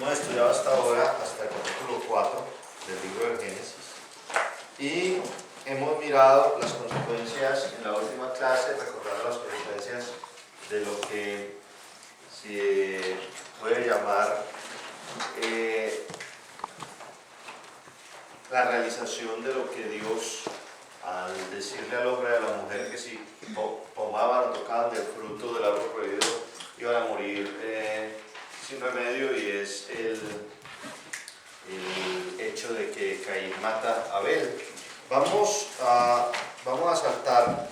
Hemos estudiado hasta ahora, hasta el capítulo 4 del libro del Génesis, y hemos mirado las consecuencias en la última clase, recordando las consecuencias de lo que se puede llamar la realización de lo que Dios, al decirle al hombre y a la mujer que si tomaban o tocaban del fruto del árbol prohibido iban a morir sin remedio, y es el hecho de que Caín mata a Abel. Vamos a saltar,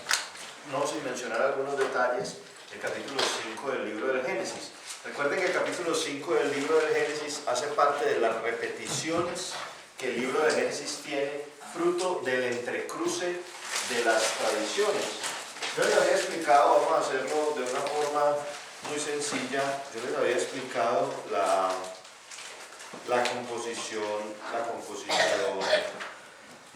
no sin mencionar algunos detalles, el capítulo 5 del libro del Génesis. Recuerden que el capítulo 5 del libro del Génesis hace parte de las repeticiones que el libro de Génesis tiene, fruto del entrecruce de las tradiciones. Yo les había explicado, vamos a hacerlo de una forma muy sencilla, yo les había explicado la composición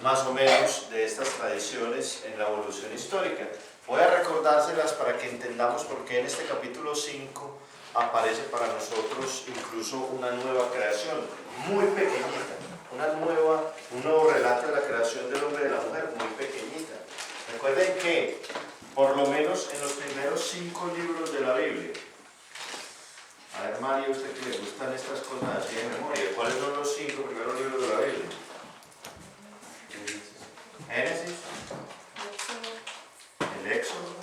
más o menos de estas tradiciones en la evolución histórica. Voy a recordárselas para que entendamos por qué en este capítulo 5 aparece para nosotros incluso una nueva creación, muy pequeñita, un nuevo relato de la creación del hombre y de la mujer, muy pequeñita. Recuerden que, por lo menos en los primeros 5 libros de la Biblia, a ver, María, usted que le gustan estas cosas así de memoria, ¿cuáles son los 5 primeros libros de la Biblia? Génesis, el Éxodo,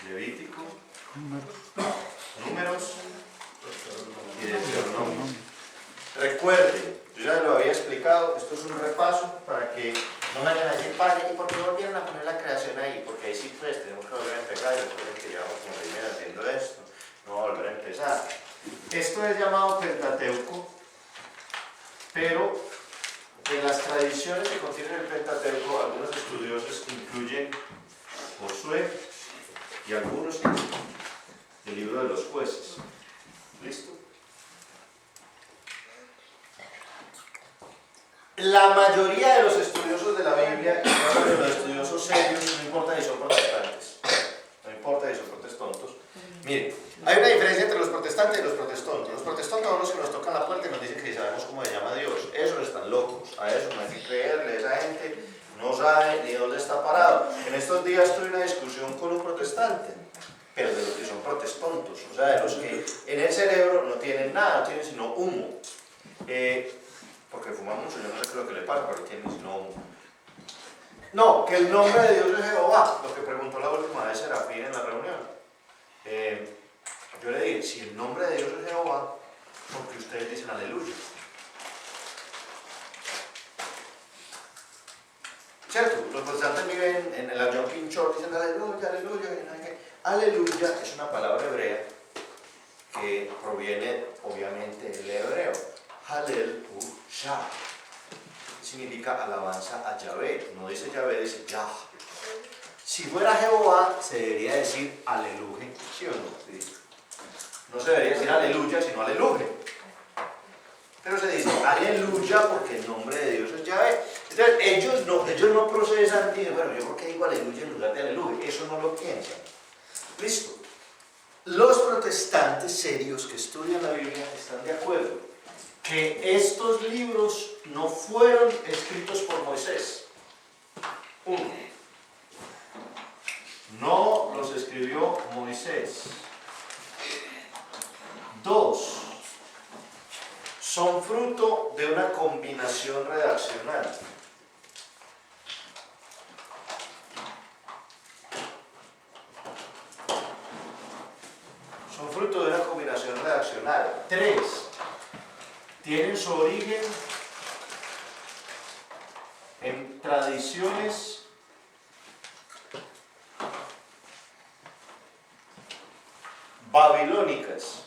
Levítico, Números y Deuteronomio. Recuerden, yo ya lo había explicado, esto es un repaso para que no vayan a decir, padre, ¿y por qué volvieron a poner la creación ahí? Porque ahí sí pues tenemos que volver a empezar, y recuerden que llevamos como primero haciendo esto, no volver a empezar. Esto es llamado Pentateuco, pero en las tradiciones que contienen el Pentateuco, algunos estudiosos incluyen Josué y algunos el libro de los jueces. ¿Listo? La mayoría de los estudiosos de la Biblia, y de los estudiosos serios, no importa si son protestantes, no importa si son protestantes. Miren, hay una diferencia entre los protestantes y los protestantes. Los protestantes son los que nos tocan la puerta y nos dicen que sabemos cómo se llama Dios. Esos están locos, a eso no hay que creerle. Esa gente no sabe ni dónde está parado. En estos días tuve una discusión con un protestante, pero de los que son protestantes, o sea, de los que en el cerebro no tienen nada, no tienen sino humo. Porque fuman mucho, yo no sé qué es lo que le pasa, pero tienen sino humo. No, que el nombre de Dios es Jehová, lo que preguntó la última vez Serafín en la reunión. Yo le dije, si el nombre de Dios es Jehová, ¿por qué ustedes dicen aleluya? ¿Cierto? Los protestantes viven en la Jumping Church, dicen aleluya, aleluya. Aleluya es una palabra hebrea que proviene obviamente del hebreo. Hallel-u-shah significa alabanza a Yahvé. No dice Yahvé, dice Yah. Si fuera Jehová, se debería decir aleluya, ¿sí o no? Sí. No se debería decir aleluya, sino aleluya. Pero se dice aleluya porque el nombre de Dios es Yahvé. Entonces, ellos no procesan, dicen, bueno, yo por qué digo aleluya en lugar de aleluya. Eso no lo piensan. Listo. Los protestantes serios que estudian la Biblia están de acuerdo que estos libros no fueron escritos por Moisés. Uno, no los escribió Moisés. 2, son fruto de una combinación redaccional. Son fruto de una combinación redaccional. 3, tienen su origen en tradiciones babilónicas.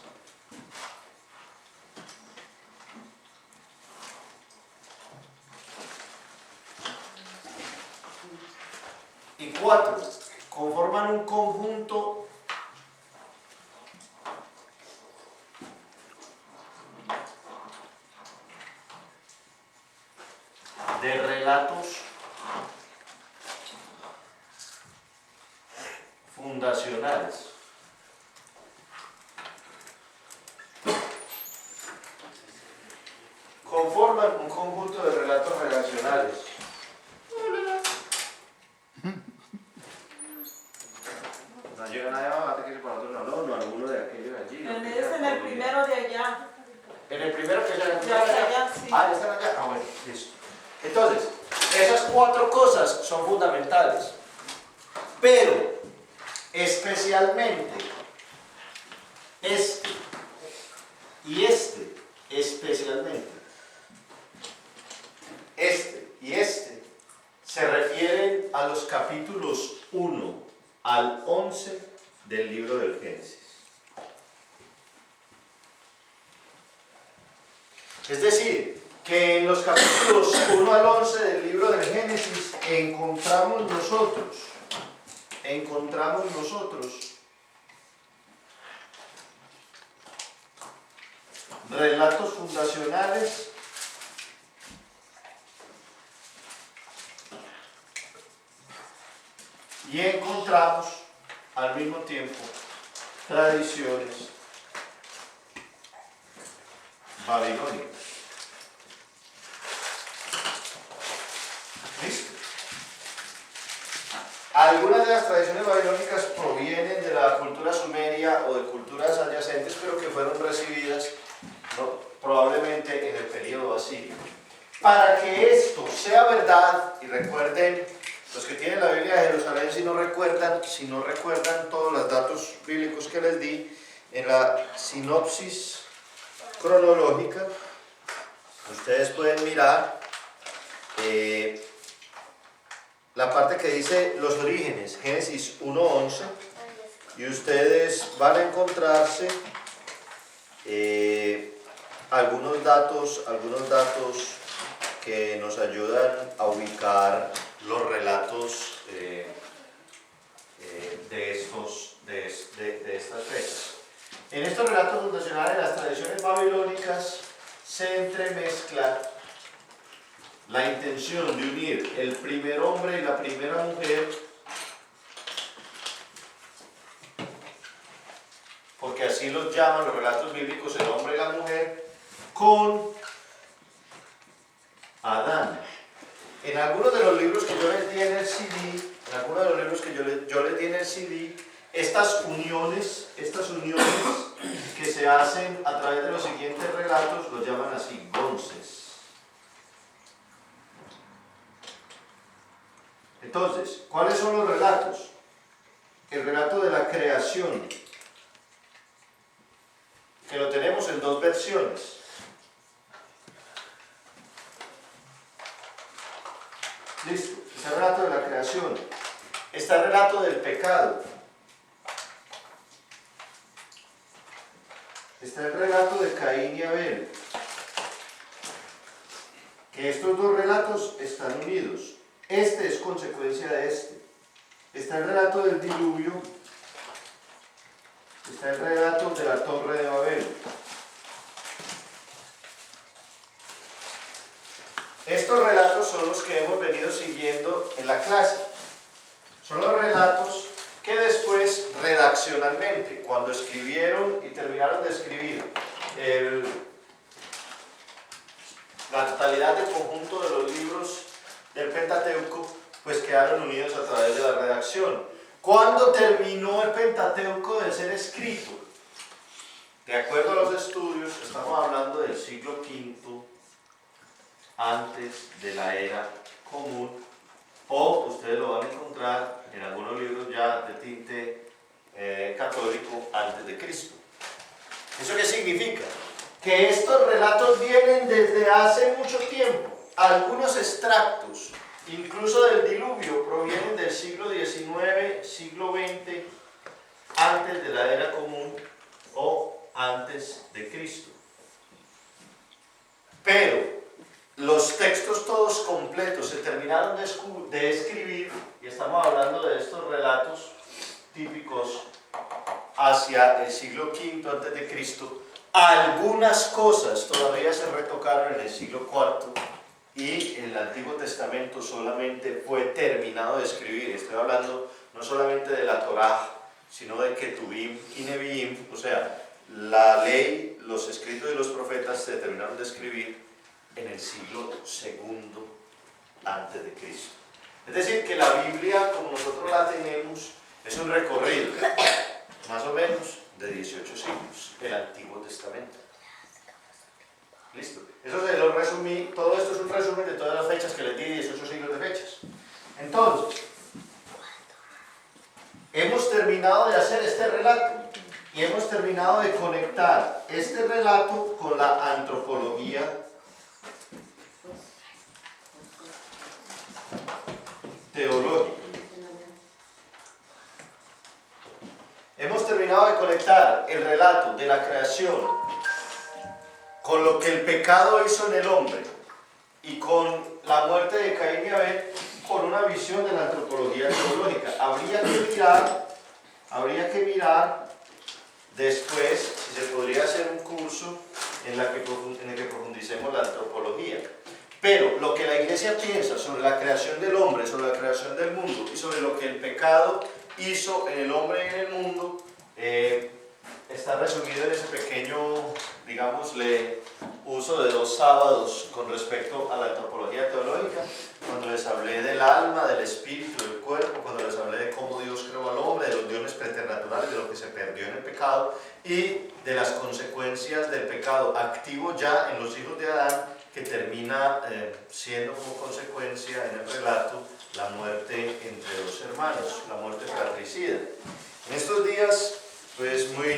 Y 4, conforman un conjunto de relatos fundacionales. conforman un conjunto de relatos relacionales. No llega nadie abajo, que para nosotros no, alguno de aquellos de allí. En el primero de allá. En el primero que ya allá, sí. Ah, ya están allá. Ah, bueno, listo. Entonces, esas cuatro cosas son fundamentales. Pero, especialmente, este y este, especialmente, este y este, se refieren a los capítulos 1 al 11 del libro del Génesis. Es decir, que en los capítulos 1 al 11 del libro del Génesis encontramos nosotros relatos fundacionales y encontramos al mismo tiempo tradiciones babilónicas. ¿Listo? Algunas de las tradiciones babilónicas provienen de la cultura sumeria o de culturas adyacentes, pero que fueron recibidas probablemente en el periodo asirio. Para que esto sea verdad, y recuerden, los que tienen la Biblia de Jerusalén, si no recuerdan todos los datos bíblicos que les di en la sinopsis cronológica, ustedes pueden mirar la parte que dice los orígenes, Génesis 1:11, y ustedes van a encontrarse algunos datos que nos ayudan a ubicar los relatos de estas fechas. En estos relatos fundacionales, las tradiciones babilónicas se entremezclan la intención de unir el primer hombre y la primera mujer, porque así los llaman los relatos bíblicos, el hombre y la mujer, con Adán. En algunos de los libros que yo les di en el CD, estas uniones que se hacen a través de los siguientes relatos los llaman así, gonces. Entonces, ¿cuáles son los relatos? El relato de la creación, que lo tenemos en dos versiones. Listo, está el relato de la creación. Está el relato del pecado. Está el relato de Caín y Abel. Que estos dos relatos están unidos. Este es consecuencia de este. Está el relato del diluvio. Está el relato de la torre de Babel. Estos relatos son los que hemos venido siguiendo en la clase. Son los relatos que después, redaccionalmente, cuando escribieron y terminaron de escribir la totalidad del conjunto de los libros del Pentateuco, pues quedaron unidos a través de la redacción. ¿Cuándo terminó el Pentateuco de ser escrito? De acuerdo a los estudios, estamos hablando del siglo V antes de la era común, o ustedes lo van a encontrar en algunos libros ya de tinte católico antes de Cristo. ¿Eso qué significa? Que estos relatos vienen desde hace mucho tiempo. Algunos extractos, incluso del diluvio, provienen del siglo XIX, siglo XX, antes de la era común o antes de Cristo. Pero los textos todos completos se terminaron de escribir, y estamos hablando de estos relatos típicos hacia el siglo V antes de Cristo. Algunas cosas todavía se retocaron en el siglo IV y en el Antiguo Testamento solamente fue terminado de escribir. Estoy hablando no solamente de la Torá, sino de Ketuvim y Neviim, o sea, la ley, los escritos de los profetas se terminaron de escribir en el siglo segundo antes de Cristo. Es decir, que la Biblia, como nosotros la tenemos, es un recorrido, más o menos, de 18 siglos, el Antiguo Testamento. Listo. Eso se lo resumí, todo esto es un resumen de todas las fechas que les di, 18 siglos de fechas. Entonces, hemos terminado de hacer este relato y hemos terminado de conectar este relato con la antropología teológica. Hemos terminado de conectar el relato de la creación con lo que el pecado hizo en el hombre y con la muerte de Caín y Abel, con una visión de la antropología teológica. Habría que mirar después si se podría hacer un curso en el que profundicemos la antropología. Pero lo que la Iglesia piensa sobre la creación del hombre, sobre la creación del mundo y sobre lo que el pecado hizo en el hombre y en el mundo, está resumido en ese pequeño, digámosle, uso de 2 sábados con respecto a la antropología teológica, cuando les hablé del alma, del espíritu, del cuerpo, cuando les hablé de cómo Dios creó al hombre, de los dones preternaturales, de lo que se perdió en el pecado y de las consecuencias del pecado activo ya en los hijos de Adán, que termina siendo como consecuencia en el relato la muerte entre 2 hermanos, la muerte fratricida. En estos días, pues muy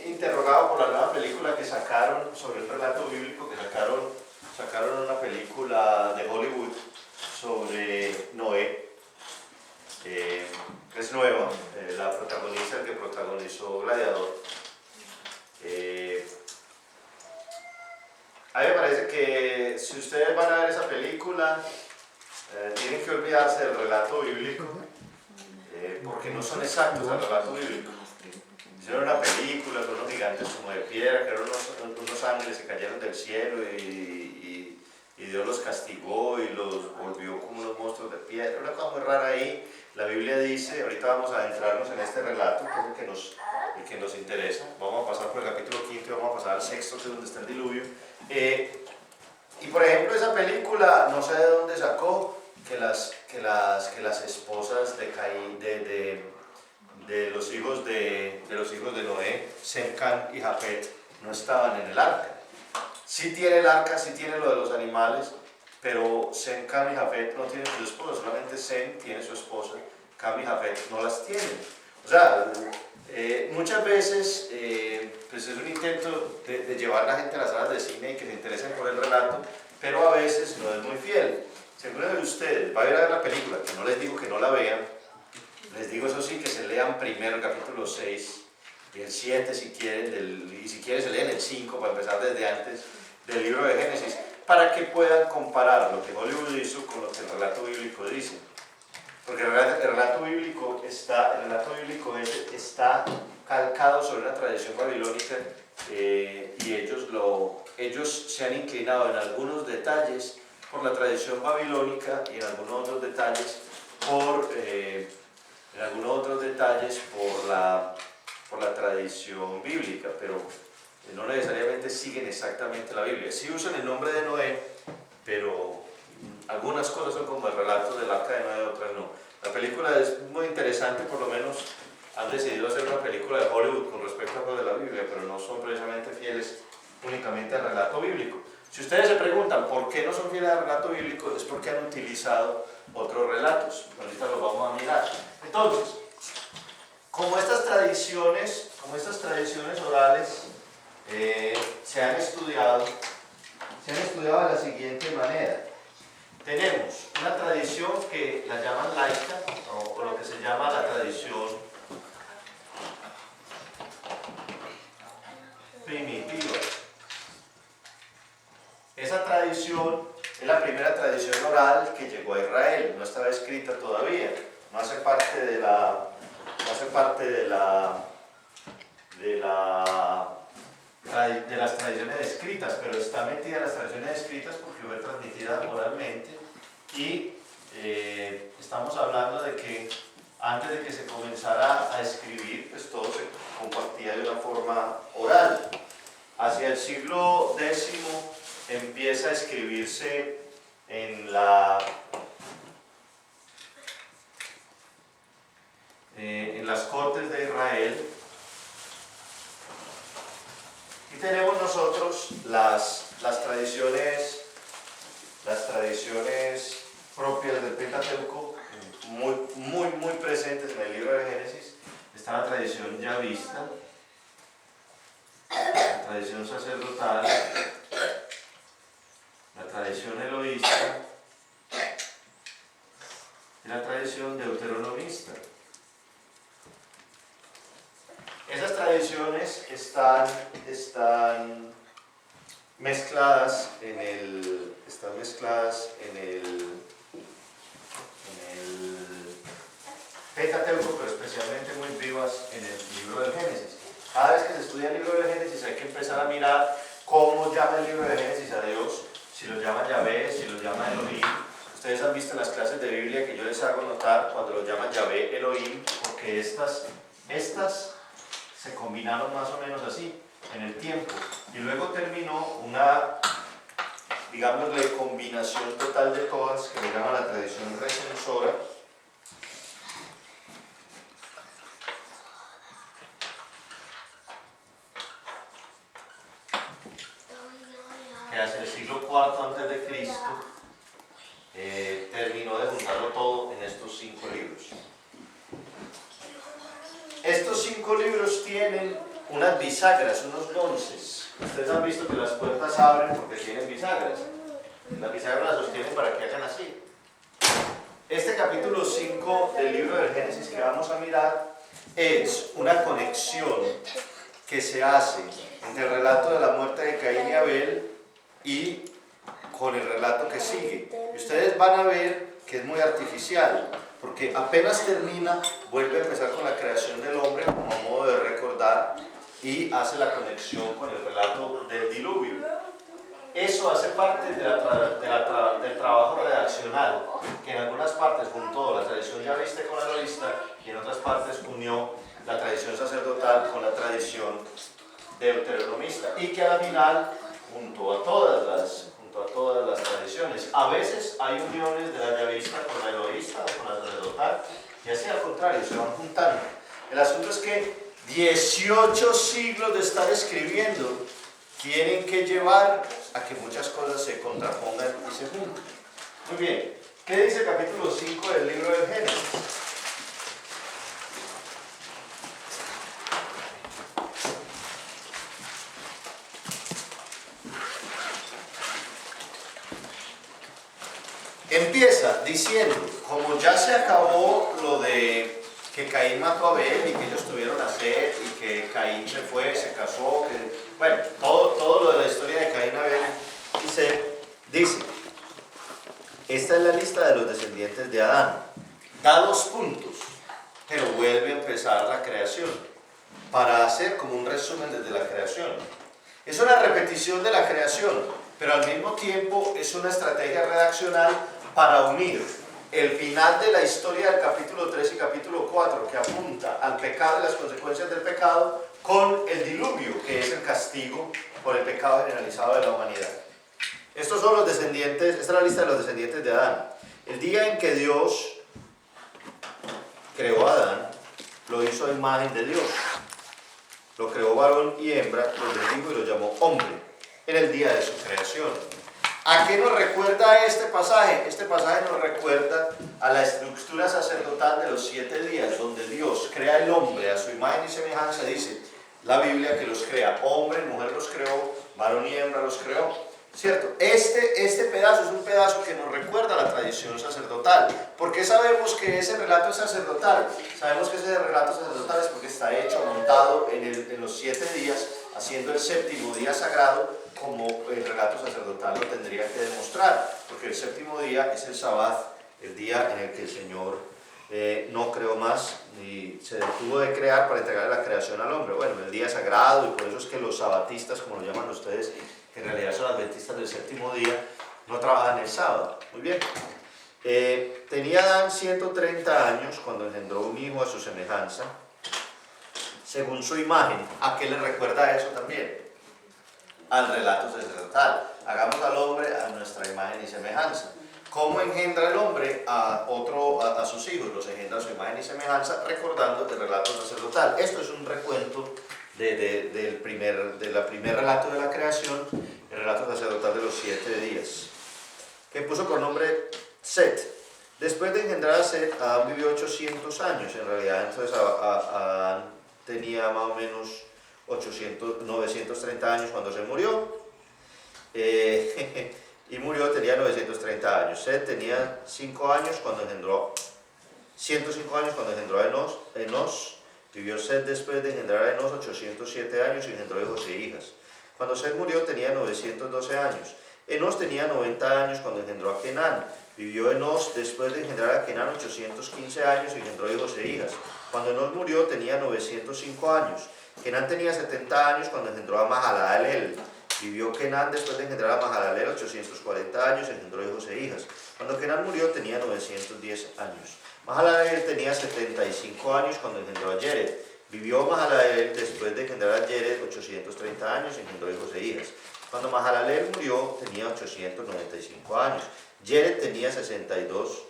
interrogado por la nueva película que sacaron sobre el relato bíblico, que sacaron una película de Hollywood sobre Noé, que es nueva, la protagonista, el que protagonizó Gladiador. A mí me parece que si ustedes van a ver esa película, tienen que olvidarse del relato bíblico, porque no son exactos al relato bíblico. Hicieron una película con unos gigantes como de piedra, que eran unos ángeles que cayeron del cielo y Dios los castigó y los volvió como unos monstruos de piedra. Una cosa muy rara ahí. La Biblia dice, ahorita vamos a adentrarnos en este relato, que es el que nos interesa. Vamos a pasar por el capítulo 5 y vamos a pasar al 6, que es donde está el diluvio. Y por ejemplo, esa película, no sé de dónde sacó que las esposas de Caín, de los hijos de Noé, Sem, Cam y Jafet, no estaban en el arca. Sí tiene el arca, sí tiene lo de los animales, pero Sem, Cam y Jafet no tienen su esposa, solamente Sem tiene su esposa, Cam y Jafet no las tienen. O sea, muchas veces pues es un intento de llevar a la gente a las salas de cine y que se interesen por el relato, pero a veces no es muy fiel. Si alguno de ustedes va a ir a ver la película, que no les digo que no la vean, les digo eso sí, que se lean primero el capítulo 6 y el 7 si quieren, y si quieren se leen el 5 para empezar desde antes del libro de Génesis, para que puedan comparar lo que Hollywood hizo con lo que el relato bíblico dice. Porque el relato bíblico está calcado sobre una tradición babilónica y ellos se han inclinado en algunos detalles por la tradición babilónica y en algunos otros detalles por la tradición bíblica, pero no necesariamente siguen exactamente la Biblia. Sí usan el nombre de Noé, pero algunas cosas son como el relato del arca de Noé, otras no. La película es muy interesante, por lo menos han decidido hacer una película de Hollywood con respecto a lo de la Biblia, pero no son precisamente fieles únicamente al relato bíblico. Si ustedes se preguntan por qué no son fieles al relato bíblico, es porque han utilizado otros relatos. Ahorita los vamos a mirar. Entonces, como estas tradiciones orales se han estudiado de la siguiente manera. Tenemos una tradición que la llaman laica, o lo que se llama la tradición primitiva. Esa tradición es la primera tradición oral que llegó a Israel, no estaba escrita todavía, no hace parte de las tradiciones escritas, pero está metida en las tradiciones escritas porque fue transmitida oralmente y estamos hablando de que antes de que se comenzara a escribir, pues todo se compartía de una forma oral. Hacia el siglo X empieza a escribirse en las cortes de Israel. Y tenemos nosotros las tradiciones propias del Pentateuco, muy presentes en el libro de Génesis. Está la tradición yavista, la tradición sacerdotal, la tradición eloísta y la tradición deuteronomista. Esas tradiciones están mezcladas en el Pentateuco, pero especialmente muy vivas en el libro del Génesis. Cada vez que se estudia el libro del Génesis hay que empezar a mirar cómo llama el libro del Génesis a Dios, si lo llama Yahvé, si lo llama Elohim. Ustedes han visto en las clases de Biblia que yo les hago notar cuando lo llaman Yahvé, Elohim, porque estas se combinaron más o menos así en el tiempo, y luego terminó una, digámosle, combinación total de todas, que le llama la tradición recensora, que hacia el siglo IV antes de Cristo terminó de juntarlo todo en estos 5 libros. Estos 5 libros tienen unas bisagras, unos lonces. Ustedes han visto que las puertas abren porque tienen bisagras. Las bisagras las sostienen para que hagan así. Este capítulo 5 del libro del Génesis que vamos a mirar es una conexión que se hace entre el relato de la muerte de Caín y Abel y con el relato que sigue. Y ustedes van a ver que es muy artificial, porque apenas termina, vuelve a empezar con la creación del hombre como modo de recordar y hace la conexión con el relato del diluvio. Eso hace parte del trabajo redaccional, que en algunas partes juntó la tradición yavista con la eloísta y en otras partes unió la tradición sacerdotal con la tradición deuteronomista, y que al final junto a todas las tradiciones. A veces hay uniones de la yavista con la eloísta o con la sacerdotal, y así al contrario, se van juntando. El asunto es que 18 siglos de estar escribiendo tienen que llevar a que muchas cosas se contrapongan y se junten. Muy bien, ¿qué dice el capítulo 5 del libro de Génesis? Empieza diciendo, como ya se acabó lo de que Caín mató a Abel y que ellos tuvieron a Set y que Caín se fue, se casó, bueno, todo lo de la historia de Caín, Abel y Set, dice, esta es la lista de los descendientes de Adán, da 2 puntos, pero vuelve a empezar la creación, para hacer como un resumen desde la creación. Es una repetición de la creación, pero al mismo tiempo es una estrategia redaccional para unir el final de la historia del capítulo 3 y capítulo 4, que apunta al pecado y las consecuencias del pecado, con el diluvio, que es el castigo por el pecado generalizado de la humanidad. Estos son los descendientes, esta es la lista de los descendientes de Adán. El día en que Dios creó a Adán, lo hizo a imagen de Dios. Lo creó varón y hembra, los bendijo y lo llamó hombre, en el día de su creación. ¿A qué nos recuerda este pasaje? Este pasaje nos recuerda a la estructura sacerdotal de los 7 días, donde Dios crea el hombre a su imagen y semejanza. Dice la Biblia que los crea, hombre y mujer los creó, varón y hembra los creó, ¿cierto? Este pedazo es un pedazo que nos recuerda a la tradición sacerdotal. ¿Por qué sabemos que ese relato es sacerdotal? Sabemos que ese relato sacerdotal es porque está hecho, montado en los 7 días, haciendo el 7º día sagrado, como el relato sacerdotal lo tendría que demostrar, porque el 7º día es el Sabbat, el día en el que el Señor no creó más ni se detuvo de crear para entregarle la creación al hombre. Bueno, el día sagrado, y por eso es que los sabatistas, como lo llaman ustedes, que en realidad son adventistas del 7º día, no trabajan el sábado. Muy bien. Tenía Adán 130 años cuando engendró un hijo a su semejanza, según su imagen. ¿A qué le recuerda eso también? al relato sacerdotal. Hagamos al hombre a nuestra imagen y semejanza. ¿Cómo engendra el hombre a sus hijos? Los engendra a su imagen y semejanza, recordando el relato sacerdotal. Esto es un recuento del primer relato de la creación, el relato sacerdotal de los 7 días, que puso por nombre Set. Después de engendrar a Set, Adán vivió 800 años. En realidad, entonces Adán tenía más o menos 930 años cuando se murió. Y murió, tenía 930 años. Set tenía 5 años cuando engendró, 105 años cuando engendró a Enos. Vivió Set después de engendrar a Enos 807 años y engendró hijos e hijas. Cuando Set murió tenía 912 años. Enos tenía 90 años cuando engendró a Kenán. Vivió Enos después de engendrar a Kenán 815 años y engendró hijos e hijas. Cuando Enos murió tenía 905 años. Kenán tenía 70 años cuando engendró a Mahalaleel. Vivió Kenán después de engendrar a Mahalaleel 840 años y engendró hijos e hijas. Cuando Kenán murió tenía 910 años. Mahalaleel tenía 75 años cuando engendró a Yered. Vivió Mahalaleel después de engendrar a Yered 830 años y engendró hijos e hijas. Cuando Mahalaleel murió tenía 895 años. Yered tenía 62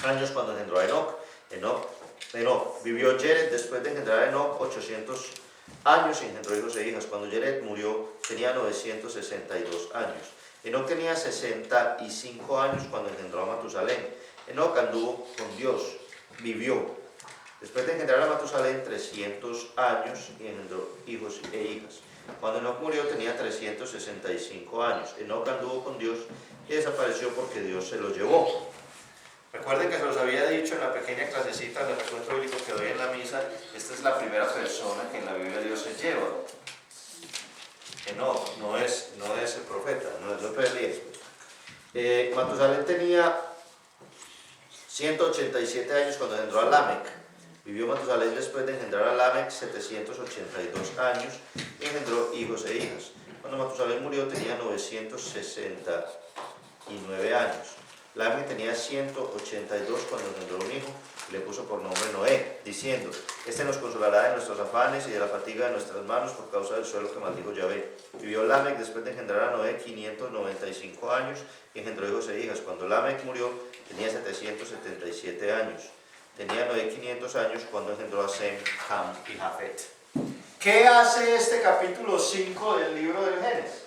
años cuando engendró a Enoc. Vivió Yered después de engendrar a Enoc 800 años y engendró hijos e hijas. Cuando Yered murió tenía 962 años. Enoc tenía 65 años cuando engendró a Matusalén. Enoc anduvo con Dios, vivió. Después de engendrar a Matusalén 300 años y engendró hijos e hijas. Cuando Enoc murió tenía 365 años. Enoc anduvo con Dios y desapareció porque Dios se lo llevó. Recuerden que se los había dicho en la pequeña clasecita del recuento bíblico que doy en la misa. Esta es la primera persona que en la Biblia Dios se lleva. Enoc no es el profeta, no es Elías. Matusalén tenía 187 años cuando engendró a Lamec. Vivió Matusalén después de engendrar a Lamec 782 años y engendró hijos e hijas. Cuando Matusalén murió tenía 969 años. Lamec tenía 182 cuando engendró un hijo y le puso por nombre Noé, diciendo: Este nos consolará de nuestros afanes y de la fatiga de nuestras manos por causa del suelo que maldijo Yahvé. Vivió Lamec después de engendrar a Noé 595 años y engendró hijos e hijas. Cuando Lamec murió tenía 777 años. Tenía Noé 500 años cuando engendró a Sem, Ham y Jafet. ¿Qué hace este capítulo 5 del libro del Génesis?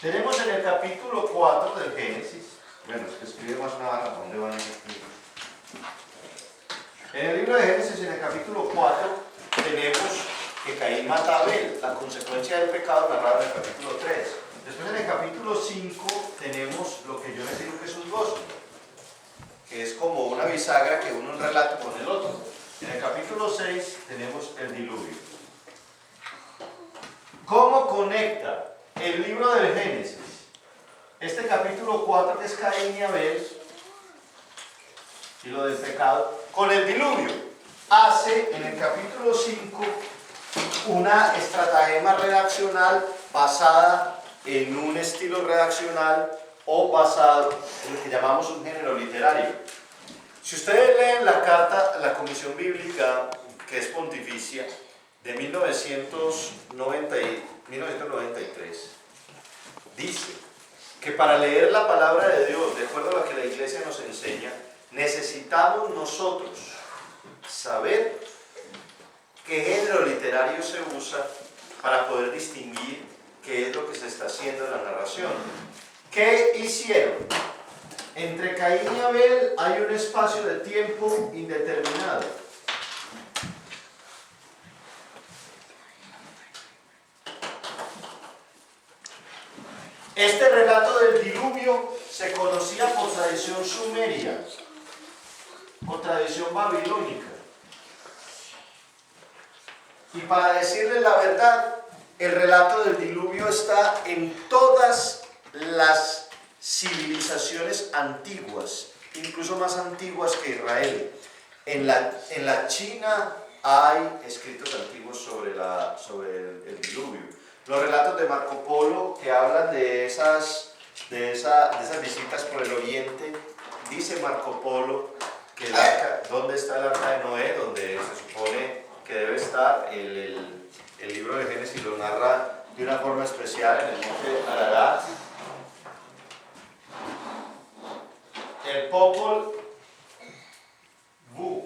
Tenemos en el capítulo 4 del Génesis. Bueno, es que escribe más una barra, ¿dónde van esos libros? En el libro de Génesis, en el capítulo 4, tenemos que Caín mata a Abel, la consecuencia del pecado narrado en el capítulo 3. Después en el capítulo 5 tenemos lo que yo les digo que es un gozo, que es como una bisagra que une un relato con el otro. En el capítulo 6 tenemos el diluvio. ¿Cómo conecta el libro del Génesis este capítulo 4, que es Caín y Abel, y lo del pecado, con el diluvio? Hace en el capítulo 5 una estratagema redaccional basada en un estilo redaccional o basado en lo que llamamos un género literario. Si ustedes leen la carta a la Comisión Bíblica, que es pontificia, de 1993, dice que para leer la palabra de Dios, de acuerdo a lo que la Iglesia nos enseña, necesitamos nosotros saber qué género literario se usa para poder distinguir qué es lo que se está haciendo en la narración. ¿Qué hicieron? Entre Caín y Abel hay un espacio de tiempo indeterminado. Este relato del diluvio se conocía por tradición sumeria, por tradición babilónica. Y para decirles la verdad, el relato del diluvio está en todas las civilizaciones antiguas, incluso más antiguas que Israel. En la China hay escritos antiguos sobre el diluvio. Los relatos de Marco Polo que hablan de esas visitas por el oriente, dice Marco Polo que ¿dónde está el arca de Noé? Donde se supone que debe estar el el libro de Génesis lo narra de una forma especial en el monte Ararat. El Popol Vuh.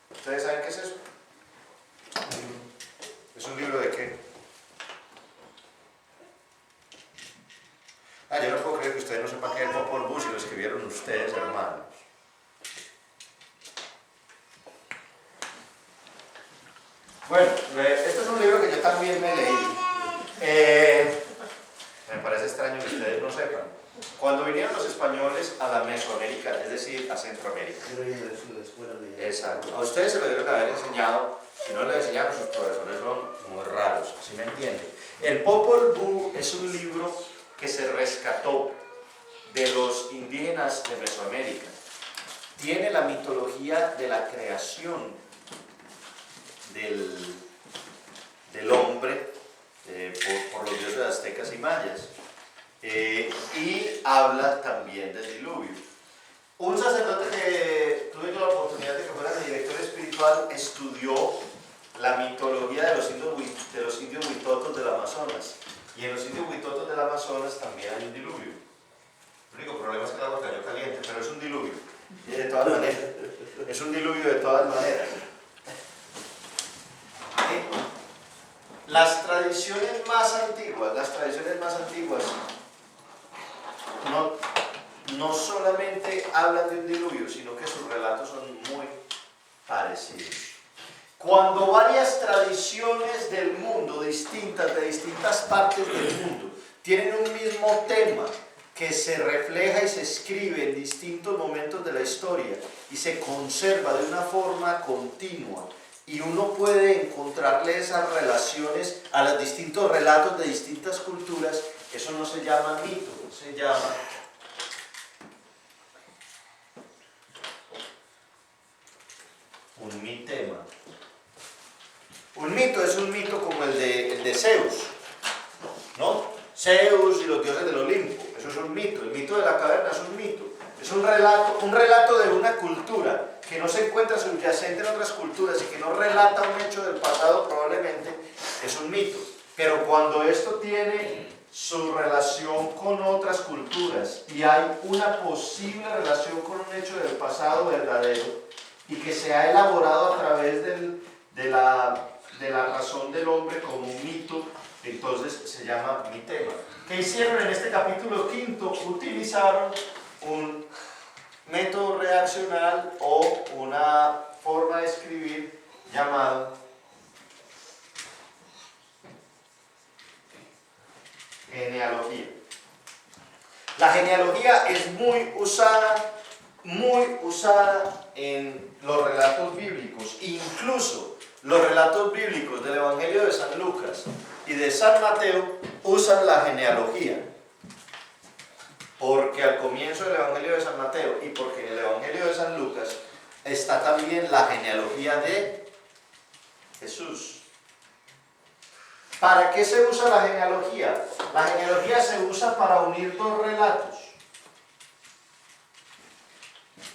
¿Ustedes saben qué es eso? ¿Es un libro de qué? Yo no puedo creer que ustedes no sepan qué es el Popol Vuh si lo escribieron ustedes, hermanos. Bueno, este es un libro que yo también me leí. Me parece extraño que ustedes no sepan. Cuando vinieron los españoles a la Mesoamérica, es decir, a Centroamérica. Exacto. A ustedes se lo deben haber enseñado. Si no le enseñaron, sus profesores son muy raros. ¿Sí me entienden? El Popol Vuh es un libro que se rescató de los indígenas de Mesoamérica. Tiene la mitología de la creación del hombre por los dioses aztecas y mayas, y habla también del diluvio. Un sacerdote que tuve la oportunidad de que fuera mi director espiritual estudió la mitología de los indios huitotos del Amazonas, y en los indios huitotos del Amazonas también hay un diluvio. El único problema es que el agua cayó caliente, pero es un diluvio, y de todas maneras, es un diluvio de todas maneras. Las tradiciones más antiguas no solamente hablan de un diluvio, sino que sus relatos son muy parecidos. Cuando varias tradiciones del mundo, de distintas partes del mundo, tienen un mismo tema que se refleja y se escribe en distintos momentos de la historia y se conserva de una forma continua, y uno puede encontrarle esas relaciones a los distintos relatos de distintas culturas, eso no se llama mito, se llama un mitema. Un mito es un mito como el de Zeus, ¿no? Zeus y los dioses del Olimpo, eso es un mito. El mito de la caverna es un mito. Es un relato de una cultura que no se encuentra subyacente en otras culturas y que no relata un hecho del pasado probablemente, es un mito. Pero cuando esto tiene su relación con otras culturas y hay una posible relación con un hecho del pasado verdadero y que se ha elaborado a través de la razón del hombre como un mito, entonces se llama mitema. ¿Qué hicieron en este capítulo quinto? Utilizaron un método reaccional o una forma de escribir llamado genealogía. La genealogía es muy usada en los relatos bíblicos. Incluso los relatos bíblicos del Evangelio de San Lucas y de San Mateo usan la genealogía. Porque al comienzo del Evangelio de San Mateo y porque en el Evangelio de San Lucas está también la genealogía de Jesús. ¿Para qué se usa la genealogía? La genealogía se usa para unir dos relatos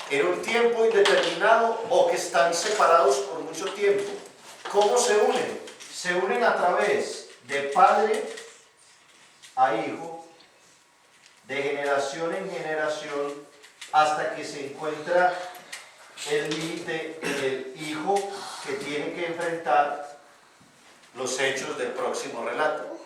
en un tiempo indeterminado o que están separados por mucho tiempo. ¿Cómo se unen? Se unen a través de padre a hijo, de generación en generación, hasta que se encuentra el límite del hijo que tiene que enfrentar los hechos del próximo relato.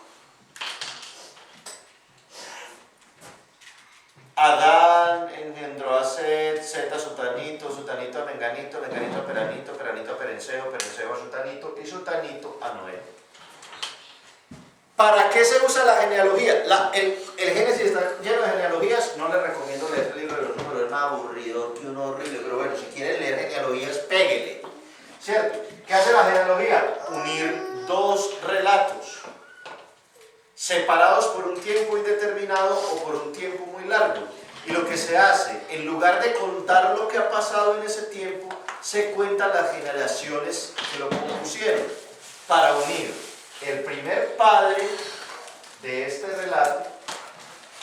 Adán engendró a Set, Set a Sutanito, Sutanito a Menganito, Menganito a Peranito, Peranito a Perenceo, Perenceo a Sutanito y Sutanito a Noé. ¿Para qué se usa la genealogía? El Génesis está lleno de genealogías. No les recomiendo leer el libro de los números, es más aburrido que uno horrible, pero bueno, si quieren leer genealogías, péguele. ¿Cierto? ¿Qué hace la genealogía? Unir dos relatos separados por un tiempo indeterminado o por un tiempo muy largo. Y lo que se hace, en lugar de contar lo que ha pasado en ese tiempo, se cuentan las generaciones que lo compusieron para unir el primer padre de este relato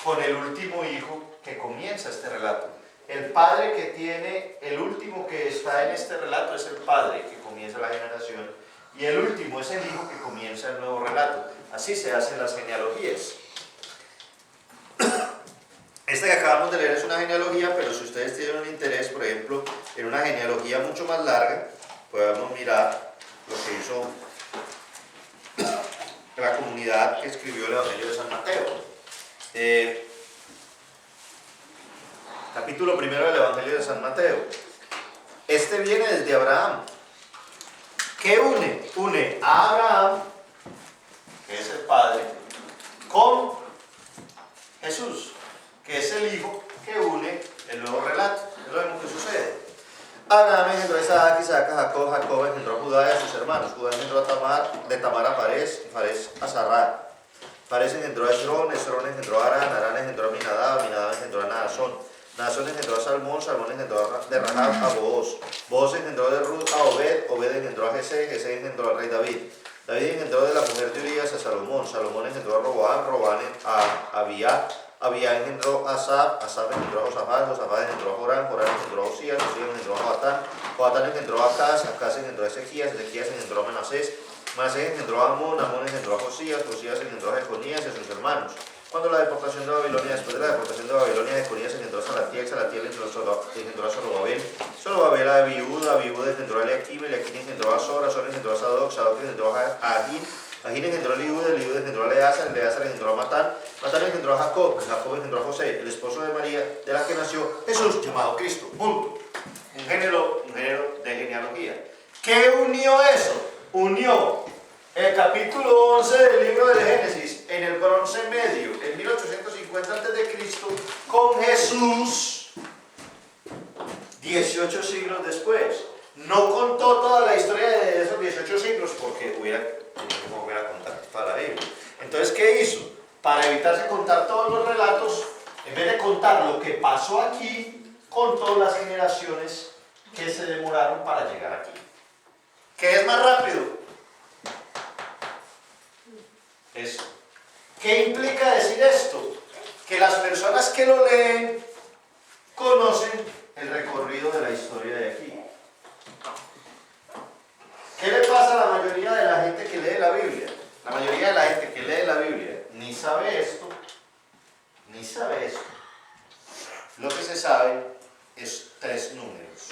con el último hijo que comienza este relato. El padre que tiene, el último que está en este relato es el padre que comienza la generación, y el último es el hijo que comienza el nuevo relato. Así se hacen las genealogías. Esta que acabamos de leer es una genealogía, pero si ustedes tienen un interés, por ejemplo, en una genealogía mucho más larga, podemos mirar lo que hizo la comunidad que escribió el Evangelio de San Mateo. Capítulo 1 del Evangelio de San Mateo. Este viene desde Abraham. ¿Qué une? Une a Abraham, que es el padre, con Jesús, que es el hijo que une el nuevo relato. Es lo mismo que sucede. Abraham engendró a Isaac, Isaac a Jacob, Jacob engendró a Judá y a sus hermanos. Judá engendró a Tamar, de Tamar a Farés, y Farés a Sará. Farés engendró a Esrón, Esrón engendró a Arán, Arán engendró a Aminadab, Aminadab engendró a Naasón. Naasón engendró a Salmón, Salmón engendró de Rahab a Booz. Booz engendró de Ruth a Obed, Obed engendró a Jesé, Jesé engendró al rey David. David engendró de la mujer de Urías a Salomón, Salomón engendró a Roboam, Roboam a Abía, Abía engendró a Asaf, Asaf engendró a Josafat, Josafat engendró a Joram, Joram engendró a Osías, Osías engendró a Joatán, Joatán engendró a Acaz, Acaz engendró a Ezequías, Ezequías engendró a Manasés, Manasés engendró a Amón, Amón engendró a Josías, Josías engendró a Jeconías y a sus hermanos. Cuando la deportación de Babilonia, después de la deportación de Babilonia, Jeconías engendró a Salatiel, Salatiel engendró a Zorobabel, Zorobabel a Abiud, Abiud engendró a Eliakim, Eliakim engendró a Azor, Azor engendró a Sadoc, Sadoc engendró a Agin, Agin engendró a Eliud, Eliud engendró a Eleazar, Eleazar engendró a Matán, Matán engendró a Jacob, Jacob engendró a José, el esposo de María, de la que nació Jesús, llamado Cristo. Punto. Un género de genealogía. ¿Qué unió eso? Unió el capítulo 11 del libro de Génesis en el Bronce Medio, en 1850 a.C., con Jesús 18 siglos después. No contó toda la historia de esos 18 siglos porque hubiera tenido que volver a contar toda la Biblia. Entonces, ¿qué hizo? Para evitarse contar todos los relatos, en vez de contar lo que pasó aquí, contó las generaciones que se demoraron para llegar aquí. ¿Qué es más rápido? Eso. ¿Qué implica decir esto? Que las personas que lo leen conocen el recorrido de la historia de aquí. ¿Qué le pasa a la mayoría de la gente que lee la Biblia? La mayoría de la gente que lee la Biblia ni sabe esto, ni sabe esto. Lo que se sabe es 3 números.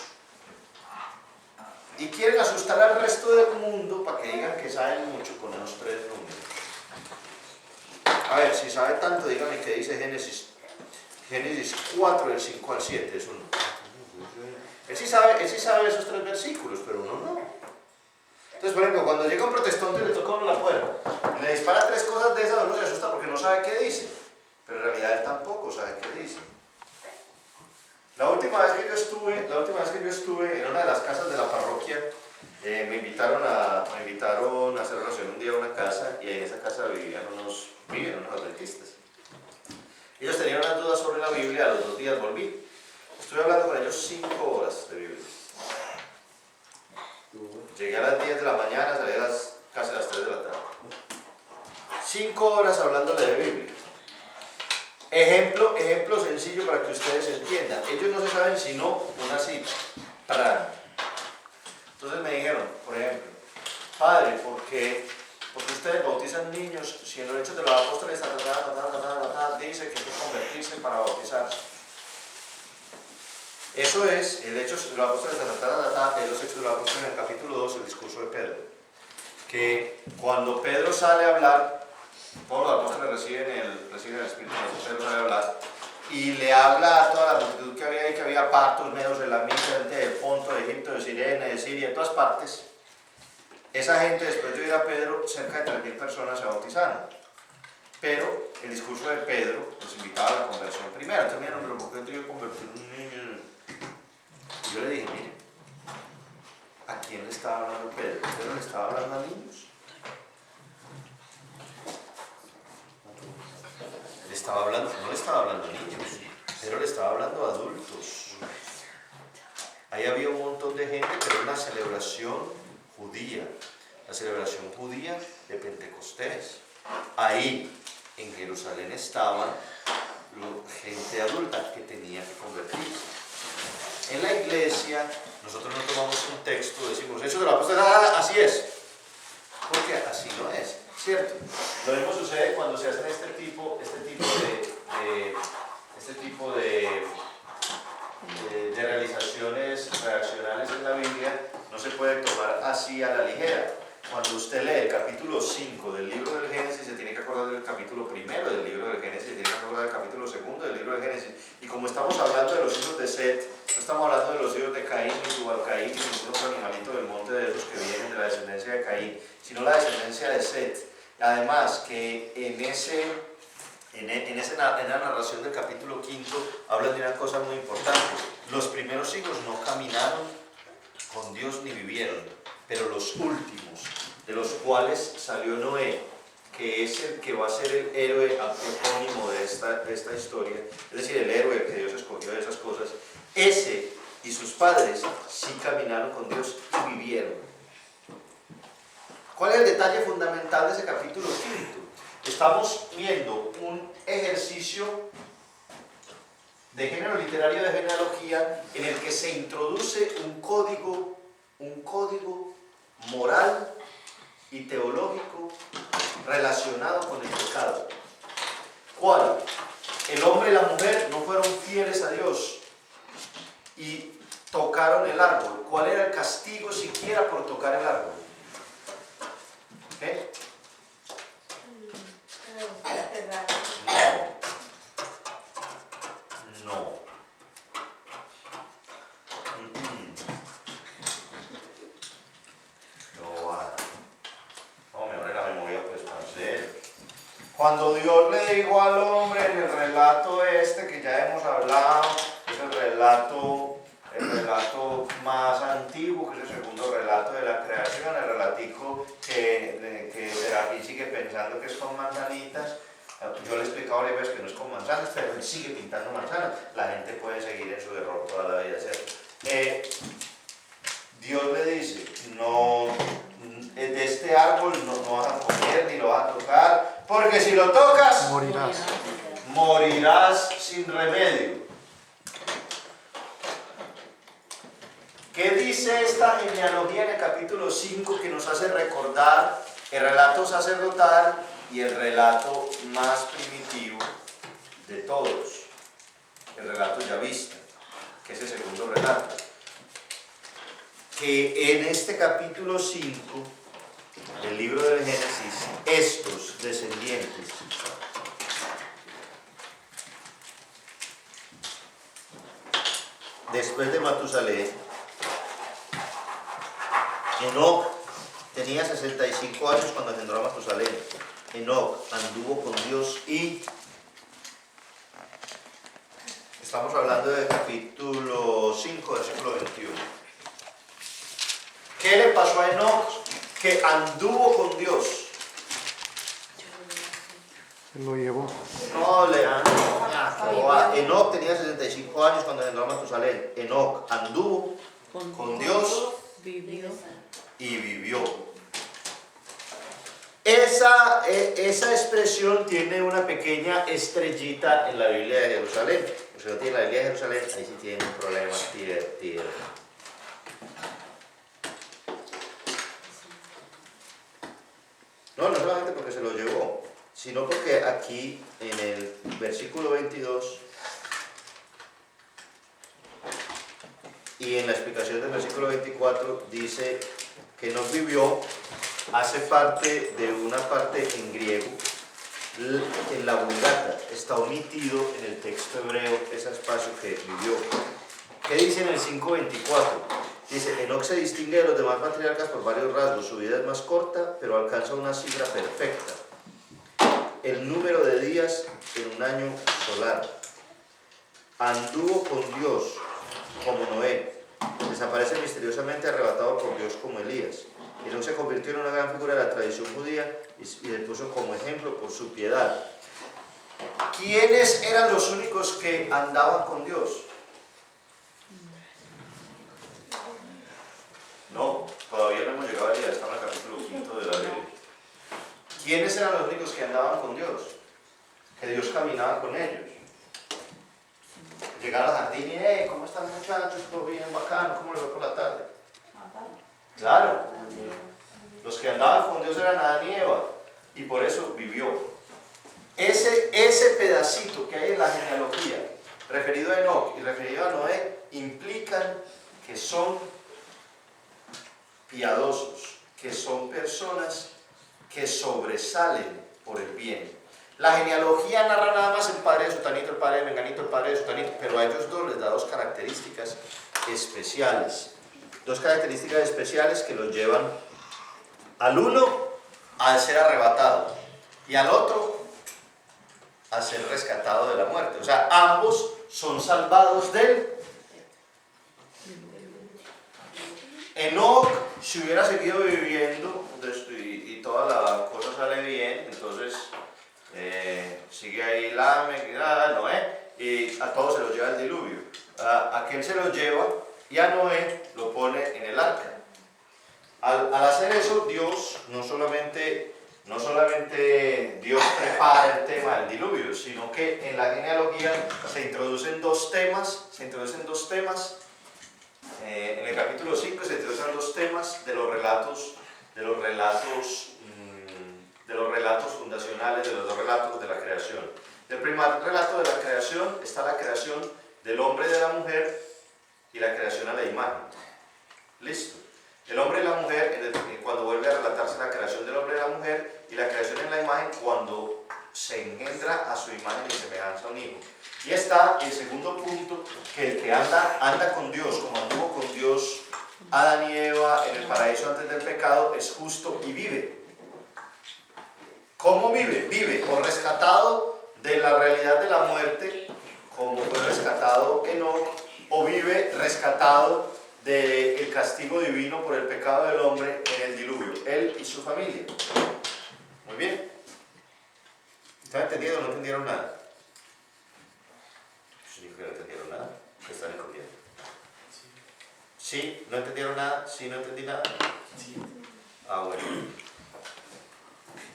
Y quieren asustar al resto del mundo para que digan que saben mucho con esos 3 números. A ver, si sabe tanto, dígame qué dice Génesis 4, del 5 al 7. Es uno. Él sí sabe esos 3 versículos, pero uno no. Entonces, por ejemplo, cuando llega un protestante y le toca a uno la puerta, y le dispara 3 cosas de esas, uno se asusta porque no sabe qué dice. Pero en realidad él tampoco sabe qué dice. La última vez que yo estuve en una de las casas de la parroquia, me invitaron a hacer oración un día a una casa, y en esa casa vivían unos adventistas. Ellos tenían unas dudas sobre la Biblia, a los 2 días volví. Estuve hablando con ellos 5 horas de Biblia. Llegué a las 10 de la mañana, salí casi a las 3 de la tarde. 5 horas hablándole de Biblia. Ejemplo sencillo para que ustedes entiendan. Ellos no se saben sino una cita. Entonces me dijeron, por ejemplo, padre, ¿por qué ustedes bautizan niños si en los Hechos de los Apóstoles dice que hay que convertirse para bautizarse? Eso es el Hechos de los Apóstoles los Hechos de los Apóstoles en el capítulo 2, el discurso de Pedro. Que cuando Pedro sale a hablar, todos los apóstoles reciben el Espíritu Santo, Pedro sale a hablar, y le habla a toda la multitud que había ahí, que había partos, medos, elamitas, gente del Ponto, de Egipto, de Sirene, de Siria, de todas partes. Esa gente, después de oír a Pedro, cerca de 3.000 personas se bautizaron. Pero el discurso de Pedro los invitaba a la conversión primero. Entonces me dijeron, pero ¿por qué yo convertir un niño? Y yo le dije, mire, ¿a quién le estaba hablando Pedro? ¿Pedro le estaba hablando a niños? No le estaba hablando a niños, Pedro le estaba hablando a adultos. Ahí había un montón de gente, pero una celebración judía, la celebración judía de Pentecostés. Ahí en Jerusalén estaban gente adulta que tenía que convertirse. En la iglesia nosotros no tomamos un texto, decimos, Hechos de los Apóstoles, así es. porque así no es, ¿cierto? Lo mismo sucede cuando se hacen este tipo de realizaciones reaccionales en la Biblia. No se puede tomar así a la ligera. Cuando usted lee el capítulo 5 del libro del Génesis, se tiene que acordar del capítulo 1 del libro del Génesis, se tiene que acordar del capítulo 2 del libro del Génesis. Y como estamos hablando de los hijos de Set, no estamos hablando de los hijos de Caín, ni Tubal-Caín, ni ningún otro animalito del monte de esos que vienen de la descendencia de Caín, sino la descendencia de Set. Además, que en la narración del capítulo 5 hablan de una cosa muy importante. Los primeros hijos no caminaron con Dios ni vivieron, pero los últimos, de los cuales salió Noé, que es el que va a ser el héroe epónimo de esta historia, es decir, el héroe que Dios escogió de esas cosas, ese y sus padres sí caminaron con Dios y vivieron. ¿Cuál es el detalle fundamental de ese capítulo 5? Estamos viendo un ejercicio de género literario de genealogía en el que se introduce un código moral y teológico relacionado con el pecado. ¿Cuál? El hombre y la mujer no fueron fieles a Dios y tocaron el árbol. ¿Cuál era el castigo siquiera por tocar el árbol? ¿Qué? No. No, me abre la memoria, pues, parce. Cuando Dios le dijo al hombre en el relato que ya hemos hablado, es el relato más antiguo, que es el segundo relato de la creación, el relatico que Serafín sigue pensando que es con manzanitas. Yo le he explicado varias veces que no es con manzanas, pero él sigue pintando manzanas. La gente puede seguir en su error toda la vida, ¿cierto? Dios le dice, no, de este árbol no vas a comer ni lo vas a tocar, porque si lo tocas, morirás sin remedio. ¿Qué dice esta genealogía en el capítulo 5 que nos hace recordar el relato sacerdotal y el relato más primitivo de todos? El relato yavista, que es el segundo relato. Que en este capítulo 5 del libro del Génesis, estos descendientes después de Matusalén, Enoc tenía 65 años cuando engendró a Matusalén. Enoc anduvo con Dios y... Estamos hablando del capítulo 5, versículo 21. ¿Qué le pasó a Enoc? Que anduvo con Dios. Lo llevó. No, Leandro. Enoc tenía 65 años cuando engendró a Matusalén. Enoc anduvo con Dios y vivió. Esa expresión tiene una pequeña estrellita en la Biblia de Jerusalén. O sea, no tiene la Biblia de Jerusalén, ahí sí tiene un problema divertido. No solamente porque se lo llevó, sino porque aquí en el versículo 22 y en la explicación del versículo 24 dice que no vivió, hace parte de una parte en griego, en la Vulgata, está omitido en el texto hebreo ese espacio que vivió. ¿Qué dice en el 5.24? Dice, Enoc se distingue de los demás patriarcas por varios rasgos. Su vida es más corta, pero alcanza una cifra perfecta. El número de días en un año solar. Anduvo con Dios como Noé. Desaparece misteriosamente arrebatado por Dios como Elías. Enoc se convirtió en una gran figura de la tradición judía y le puso como ejemplo por su piedad. ¿Quiénes eran los únicos que andaban con Dios? No, todavía no hemos llegado allá, está en el capítulo 5 de la Biblia. ¿Quiénes eran los únicos que andaban con Dios? Que Dios caminaba con ellos. Llegaron al jardín y, hey, ¿cómo están muchachos? ¿Todo bien? Bacano, ¿cómo les va por la tarde? Claro. Los que andaban con Dios eran Adán y Eva, y por eso vivió. Ese pedacito que hay en la genealogía, referido a Enoc y referido a Noé, implican que son piadosos, que son personas que sobresalen por el bien. La genealogía narra nada más el padre de Sutanito, el padre de Menganito, el padre de Sutanito, pero a ellos dos les da dos características especiales. Dos características especiales que los llevan al uno a ser arrebatado y al otro a ser rescatado de la muerte. O sea, ambos son salvados del... Enoc, si hubiera seguido viviendo y toda la cosa sale bien, entonces sigue ahí Noé, y a todos se los lleva el diluvio. A aquel se los lleva y a Noé lo pone en el arca. Al hacer eso, Dios no solamente Dios prepara el tema del diluvio, sino que en la genealogía se introducen dos temas. En el capítulo 5 se introducen dos temas de los relatos fundacionales, de los dos relatos de la creación. El primer relato de la creación está la creación del hombre y de la mujer y la creación a la imagen. Listo. El hombre y la mujer, cuando vuelve a relatarse la creación del hombre y la mujer, y la creación en la imagen cuando se engendra a su imagen y semejanza a un hijo. Y está el segundo punto, que el que anda con Dios, como anduvo con Dios Adán y Eva en el paraíso antes del pecado, es justo y vive. ¿Cómo vive? Vive o rescatado de la realidad de la muerte, como fue rescatado Enoc, o vive rescatado del castigo divino por el pecado del hombre en el diluvio, él y su familia. Muy bien. ¿Están entendiendo o no entendieron nada? Yo digo que no entendieron nada. ¿Qué están entendiendo? ¿Sí? ¿No entendieron nada? ¿Sí? ¿No entendí nada? Sí. Ah, bueno.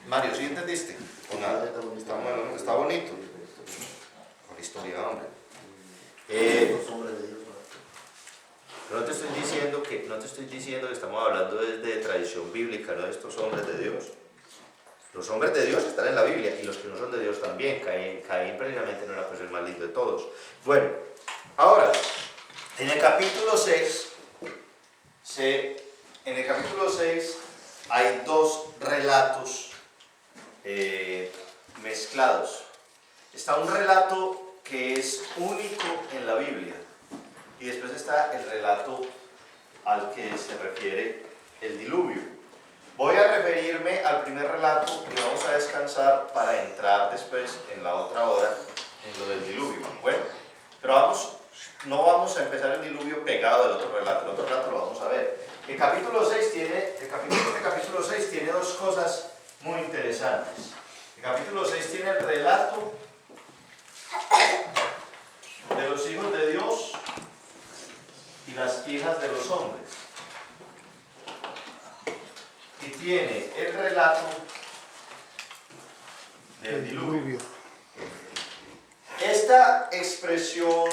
Mario, ¿sí entendiste? ¿O nada? Está bonito. Con historia, hombre. No te estoy diciendo que estamos hablando de tradición bíblica, no de estos hombres de Dios. Los hombres de Dios están en la Biblia y los que no son de Dios también. Caín precisamente no era pues el más lindo de todos. Bueno, ahora, en el capítulo 6 hay dos relatos mezclados. Está un relato que es único en la Biblia y después está el relato al que se refiere el diluvio. Voy a referirme al primer relato y vamos a descansar para entrar después en la otra hora en lo del diluvio. Bueno, pero no vamos a empezar el diluvio pegado del otro relato. El otro relato lo vamos a ver. El capítulo 6 tiene dos cosas muy interesantes. El capítulo 6 tiene el relato de los hijos de Dios y las hijas de los hombres. Y tiene el relato del diluvio. Esta expresión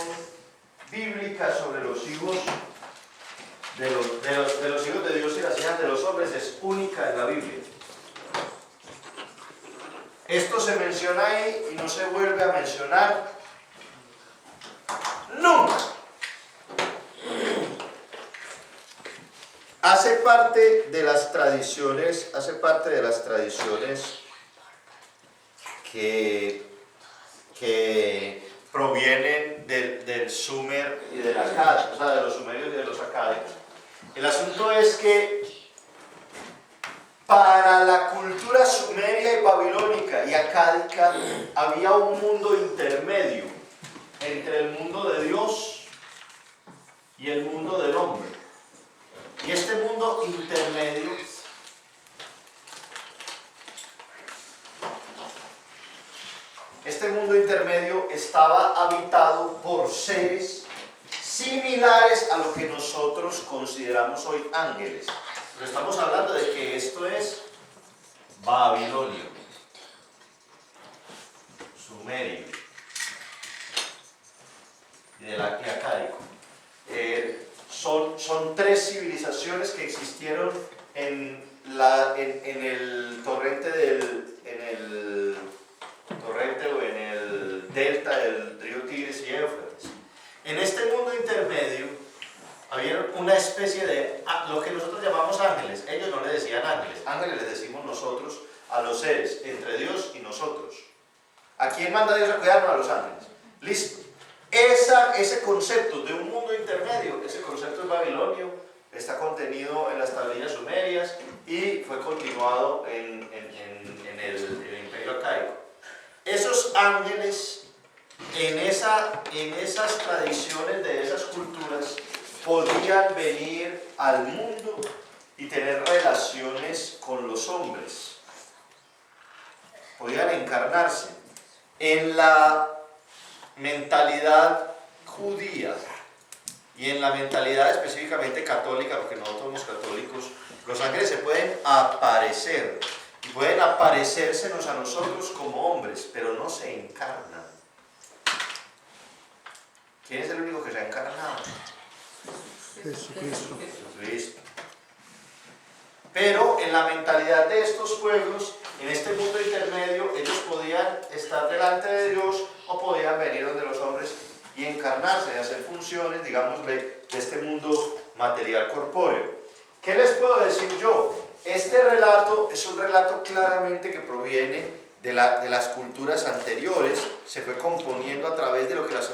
bíblica sobre los hijos de los hijos de Dios y las hijas de los hombres es única en la Biblia. Esto se menciona ahí y no se vuelve a mencionar nunca. Hace parte de las tradiciones que provienen del Sumer y del Akkad, o sea, de los sumerios y de los acádicos. El asunto es que para la cultura sumeria y babilónica y acádica había un mundo intermedio entre el mundo de Dios y el mundo del hombre. Y este mundo intermedio estaba habitado por seres similares a lo que nosotros consideramos hoy ángeles. Pero estamos hablando de que esto es Babilonia, Sumerio y acádico. Son tres civilizaciones que existieron en en el torrente o en el delta del río Tigris y Éufrates. En este mundo intermedio había una especie de lo que nosotros llamamos ángeles. Ellos no le decían ángeles, ángeles les decimos nosotros a los seres, entre Dios y nosotros. ¿A quién manda Dios a cuidarnos? A los ángeles. Listo. Ese concepto de un mundo intermedio, ese concepto es babilonio, está contenido en las tablillas sumerias y fue continuado en el imperio arcaico. Esos ángeles, en esas tradiciones de esas culturas, podían venir al mundo y tener relaciones con los hombres. Podían encarnarse. En la mentalidad judía y en la mentalidad específicamente católica, porque nosotros somos católicos, los ángeles se pueden aparecer y pueden aparecérsenos a nosotros como hombres, pero no se encarnan. ¿Quién es el único que se ha encarnado? Jesucristo. Pero en la mentalidad de estos pueblos, en este mundo intermedio, ellos podían estar delante de Dios o podían venir donde los hombres y encarnarse y hacer funciones, digamos, de este mundo material corpóreo. ¿Qué les puedo decir yo? Este relato es un relato claramente que proviene de las culturas anteriores, se fue componiendo a través de lo que las